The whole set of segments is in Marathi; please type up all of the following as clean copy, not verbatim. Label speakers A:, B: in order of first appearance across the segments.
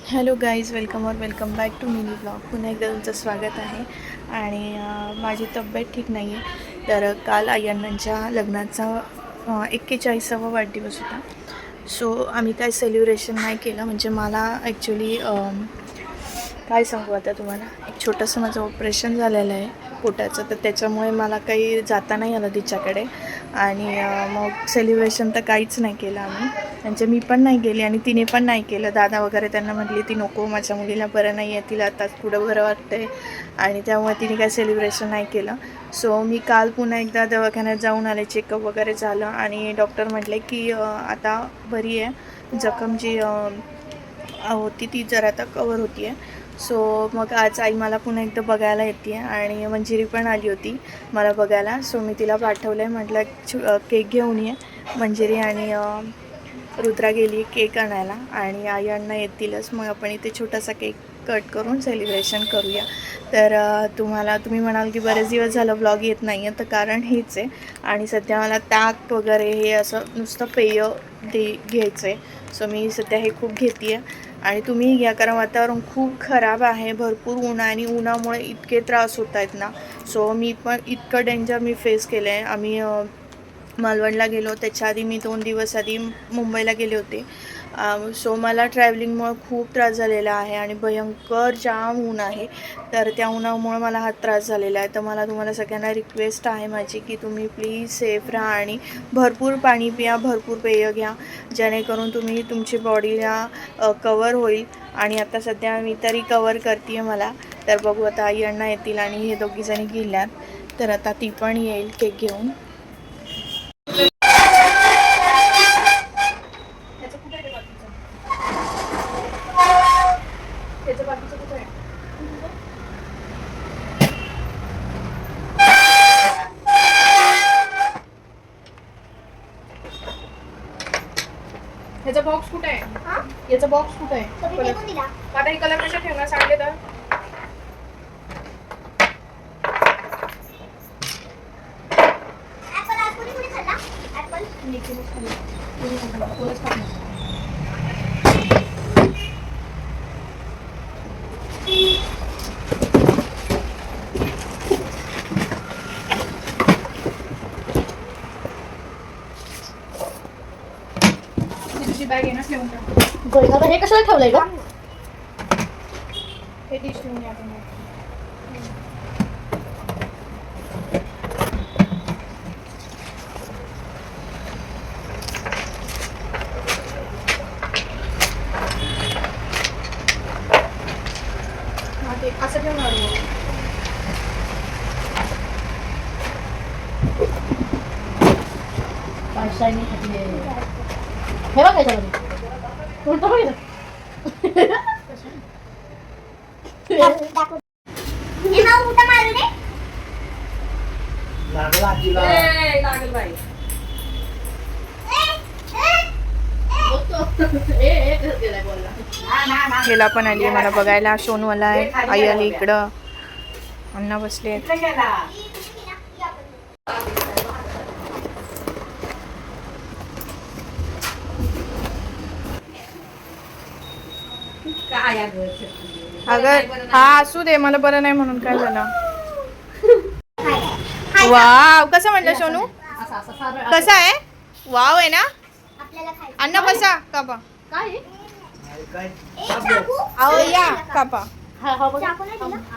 A: Hello guys, welcome back to mini blog. पुन्हा एकदा तुमचं स्वागत आहे. आणि माझी तब्येत ठीक नाही आहे. तर काल अय्यण्णांच्या लग्नाचा 41वा वाढदिवस होता. सो आम्ही काय सेलिब्रेशन नाही केलं. म्हणजे मला ॲक्च्युली काय सांगू आता तुम्हाला, एक छोटंसं माझं ऑपरेशन झालेलं आहे पोटाचं. तर त्याच्यामुळे मला काही जाता नाही आलं तिच्याकडे. आणि मग सेलिब्रेशन तर काहीच नाही केलं आम्ही. म्हणजे मी पण नाही गेली आणि तिने पण नाही केलं. दादा वगैरे त्यांना म्हटली ती नको, माझ्या मुलीला बरं नाही आहे, तिला आताच पुढं बरं वाटतंय. आणि त्यामुळे तिने काही सेलिब्रेशन नाही केलं. सो मी काल पुन्हा एकदा दवाखान्यात जाऊन आले, चेकअप वगैरे झालं. आणि डॉक्टर म्हटले की आता बरी आहे, जखम जी होती ती जरा आता कवर होती आहे. सो मग आज आई मला पुन्हा एकदा बघायला येते आहे. आणि मंजिरी पण आली होती मला बघायला. सो मी तिला पाठवलं आहे, म्हटलं केक घेऊन ये. मंजिरी आणि रुद्रा गेली केक आणायला आणि आई अण्णा येतीलच. मग आपण इथे छोटासा केक कट करून सेलिब्रेशन करूया. तर तुम्ही म्हणाल की बरेच दिवस झालं व्लॉग येत नाही आहे, तर कारण हेच आहे. आणि सध्या मला ताक वगैरे हे असं नुसतं पेय घ्यायचं आहे. सो मी सध्या हे खूप घेते आहे. आणि तुम्ही घ्या, कारण वातावरण खूप खराब आहे, भरपूर ऊन आहे. आणि उन्हामुळे इतके त्रास होत आहेत ना. सो मी पण इतकं डेंजर मी फेस केलं आहे. आम्ही मालवणला गेलो, त्याच्या आधी मी 2 दिवस आधी मुंबईला गेले होते. सो मला ट्रॅव्हलिंगमुळं खूप त्रास झालेला आहे आणि भयंकर जाम ऊन आहे. तर त्या उन्हामुळं मला हा त्रास झालेला आहे. तर मला तुम्हाला सगळ्यांना रिक्वेस्ट आहे माझी की तुम्ही प्लीज सेफ राहा आणि भरपूर पाणी प्या, भरपूर पेय घ्या, जेणेकरून तुमची बॉडीला कवर होईल. आणि आता सध्या मी तरी कवर करते आहे मला. तर बघू आता आई अण्णा येतील आणि हे दोघीजणी गेल्यात. तर आता ती पण येईल केक घेऊन. ह्याचा बॉक्स कुठे आहे? याचा बॉक्स कुठे आहे? आता हे कलर कशा ठेवणार सांगले तर. तुझी बॅग आहे ना, ठेवून टाक.
B: हे कशाला ठेवलंय ग?
A: हे डिश ठेवून या तुम्ही. ते असं ठेवणार मग.
B: हे बघ याच्यामध्ये उलटं बघ इथं.
A: हेला पण आली मला बघायला. सोनूवाला आहे, आई आली इकडं, अण्णा बसले. अगं हा असू दे, मला बरं नाही म्हणून काय झालं. वाव, कसं म्हटलं सोनू? कसं आहे? वाव आहे ना. अण्णा बसा, कापा. अहो या कापा.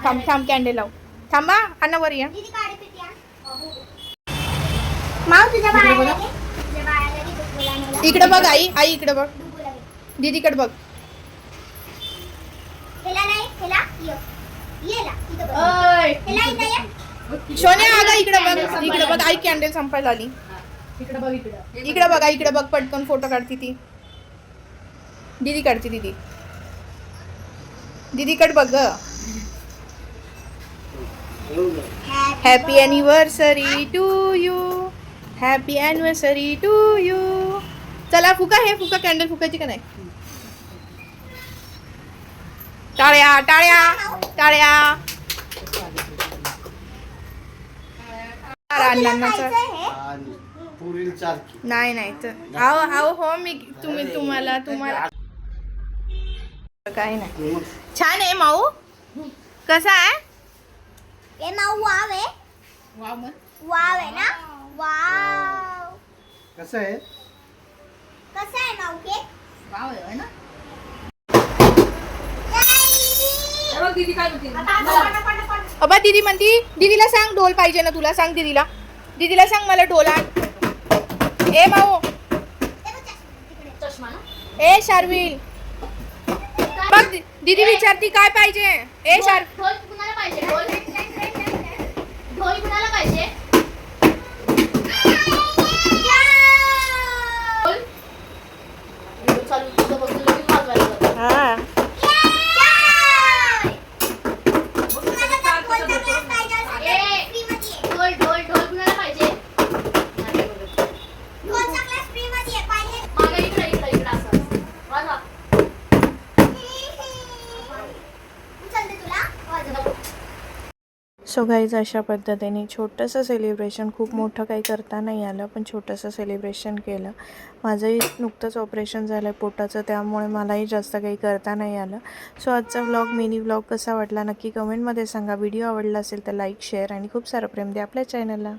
A: थांब कॅन्डल लाव. थांबा अण्णा वर या. इकडे बघ आई, इकडे बघ, दीदीकडे बघ. सोन्या अगं इकडे बघ, आई कॅन्डल संपायला आली. इकडे बघ पटकन फोटो काढती ती. दीदी काढती, दीदीकडे बघ ग. Happy anniversary to you, happy anniversary to you. चला फुका कॅन्डल फुकायची का नाही? टाळ्या टाळ्या टाळ्या. नाही तर आहो हो, मी तुम्हाला काही नाही. छान आहे माऊ. कसा आहे?
C: ये नाव वाव आहे. वाव आहे ना. वाव.
D: कसं आहे?
C: कसं आहे नाव के?
B: वाव आहे ना.
A: अबा दीदी म्हणती, दीदीला सांग ढोल पाहिजे ना तुला. सांग दीदीला. दीदीला सांग मला ढोल आण. ए माऊ.
B: चष्मा ना.
A: ए शार्विल. बघ दीदी विचारती काय पाहिजे. ए शार
B: ढोल कुणाला पाहिजे? ढोल कुणाला पाहिजे? ढोल चालू तुझं बसून लगेच वाजवायला लागलं.
A: हा.
B: ढोल ढोल ढोल कुणाला पाहिजे? मागे इकडे इकडे इकडे असं वाजवा.
A: सो गाईज अशा पद्धतीने छोटंसं सेलिब्रेशन, खूप मोठं काही करता नाही आलं पण छोटंसं सेलिब्रेशन केलं. माझंही नुकतंच ऑपरेशन झालं आहे पोटाचं, त्यामुळे मलाही जास्त काही करता नाही आलं. सो आजचा व्लॉग, मिनी व्लॉग कसा वाटला नक्की कमेंटमध्ये सांगा. व्हिडिओ आवडला असेल तर लाईक, शेअर आणि खूप सारं प्रेम द्या आपल्या चॅनलला.